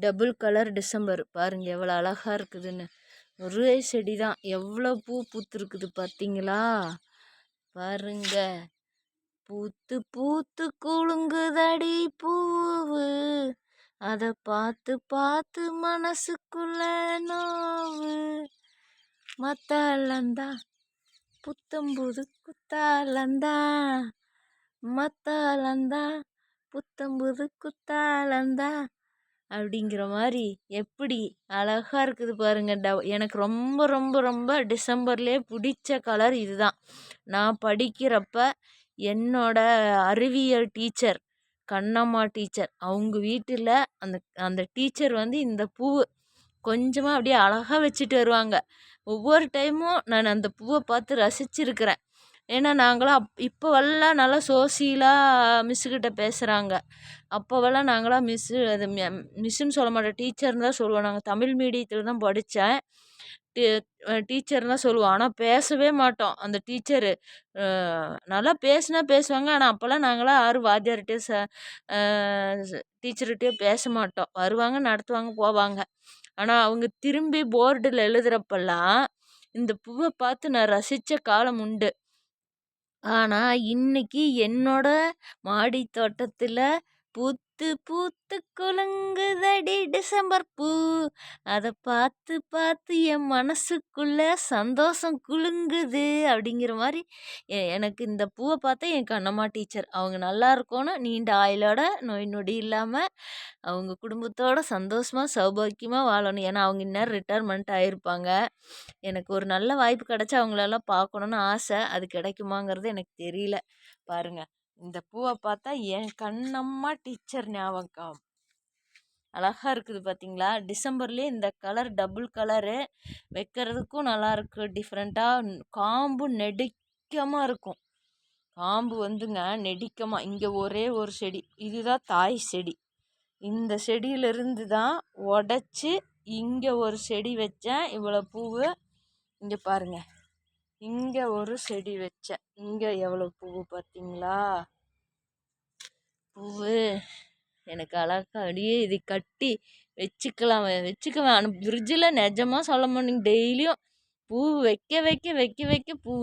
Double colour December பாருங்க எவ்வளோ அழகா இருக்குதுன்னு. ஒரே செடி தான், எவ்வளோ பூ பூத்துருக்குது பார்த்தீங்களா? பாருங்க, பூத்து பூத்து குலுங்குதடி பூவு, அதை பார்த்து பார்த்து மனசுக்குள்ள நோவு. மத்தாலந்தா புத்தம்புது குத்தாலந்தா, மத்தாலந்தா புத்தம்புது குத்தாலந்தா அப்படிங்கிற மாதிரி எப்படி அழகா இருக்குது பாருங்க. எனக்கு ரொம்ப ரொம்ப ரொம்ப டிசம்பர்லேயே பிடிச்ச கலர் இதுதான். நான் படிக்கிறப்ப என்னோட அறிவியல் டீச்சர், கண்ணம்மா டீச்சர், அவங்க வீட்டில் அந்த அந்த டீச்சர் வந்து இந்த பூவு கொஞ்சமாக அப்படியே அழகாக வச்சுட்டு வருவாங்க. ஒவ்வொரு டைமும் நான் அந்த பூவை பார்த்து ரசிச்சிருக்கிறேன். ஏன்னா நாங்களாம் இப்போவெல்லாம் நல்லா சோசியலாக மிஸ்ஸுக்கிட்ட பேசுகிறாங்க. அப்போவெல்லாம் நாங்களாம் அது மிஸ்ஸுன்னு சொல்ல மாட்டோம், டீச்சர்னு தான் சொல்லுவோம். நாங்கள் தமிழ் மீடியத்தில் தான் படித்தேன். டீச்சர்னு தான் சொல்லுவோம், ஆனால் பேசவே மாட்டோம். அந்த டீச்சரு நல்லா பேசுவாங்க. ஆனால் அப்போல்லாம் நாங்களாம் யாரும் வாத்தியார்கிட்டயோ டீச்சர்கிட்டயோ பேச மாட்டோம். வருவாங்க, நடத்துவாங்க, போவாங்க. ஆனால் அவங்க திரும்பி போர்டில் எழுதுகிறப்பெல்லாம் இந்த பூவை பார்த்து நான் ரசித்த காலம் உண்டு. ஆனால் இன்னைக்கு என்னோட மாடி தோட்டத்தில் பூத்து பூத்து குலுங்குதடி டிசம்பர் பூ, அதை பார்த்து பார்த்து என் மனசுக்குள்ள சந்தோஷம் குலுங்குது அப்படிங்கிற மாதிரி. எனக்கு இந்த பூவை பார்த்தா என் கண்ணம்மா டீச்சர் அவங்க நல்லா இருக்கணும், நீண்ட ஆயுளோட, நோய் நொடி இல்லாமல் அவங்க குடும்பத்தோட சந்தோஷமாக சௌபாக்கியமாக வாழணும். ஏன்னா அவங்க இந்நேரம் ரிட்டையர்மெண்ட் ஆகிருப்பாங்க. எனக்கு ஒரு நல்ல வாய்ப்பு கிடச்சா அவங்களெல்லாம் பார்க்கணுன்னு ஆசை. அது கிடைக்குமாங்கிறது எனக்கு தெரியல. பாருங்க, இந்த பூவை பார்த்தா என் கண்ணம்மா டீச்சர் ஞாபகம் அழகாக இருக்குது பார்த்தீங்களா? டிசம்பர்லேயே இந்த கலர் டபுள் கலரு வைக்கிறதுக்கும் நல்லாயிருக்கு. டிஃப்ரெண்ட்டாக காம்பு நெடிக்கமாக இருக்கும். காம்பு வந்துங்க நெடிக்கமாக. இங்கே ஒரே ஒரு செடி, இதுதான் தாய் செடி. இந்த செடியிலிருந்து தான் உடச்சி இங்கே ஒரு செடி வச்சேன். இவ்வளோ பூவு இங்கே பாருங்க. இங்கே ஒரு செடி வச்சேன். இங்கே எவ்வளோ பூவு பார்த்தீங்களா? பூவு எனக்கு அழகா அப்படியே இது கட்டி வச்சுக்குவேன். ஆனால் ஃப்ரிட்ஜில் நிஜமாக சொல்ல மாட்டேங்க, டெய்லியும் பூ வைக்க வைக்க வைக்க வைக்க பூ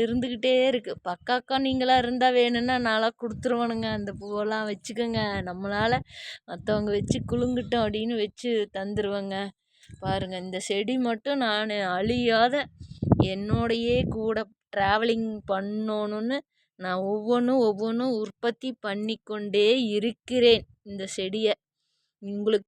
இருந்துக்கிட்டே இருக்குது. பக்காக்கா நீங்களாக இருந்தால் வேணும்னா நான்லாம் கொடுத்துருவேனுங்க. அந்த பூவெல்லாம் வச்சுக்கோங்க, நம்மளால் மற்றவங்க வச்சு குலுங்கட்டும் அப்படின்னு வச்சு தந்துடுவேங்க. பாருங்கள், இந்த செடி மட்டும் நான் அழியாத என்னோடையே கூட ட்ராவலிங் பண்ணணுன்னு நான் ஒவ்வொன்றும் உற்பத்தி பண்ணிக்கொண்டே இருக்கிறேன் இந்த செடியை. உங்களுக்கு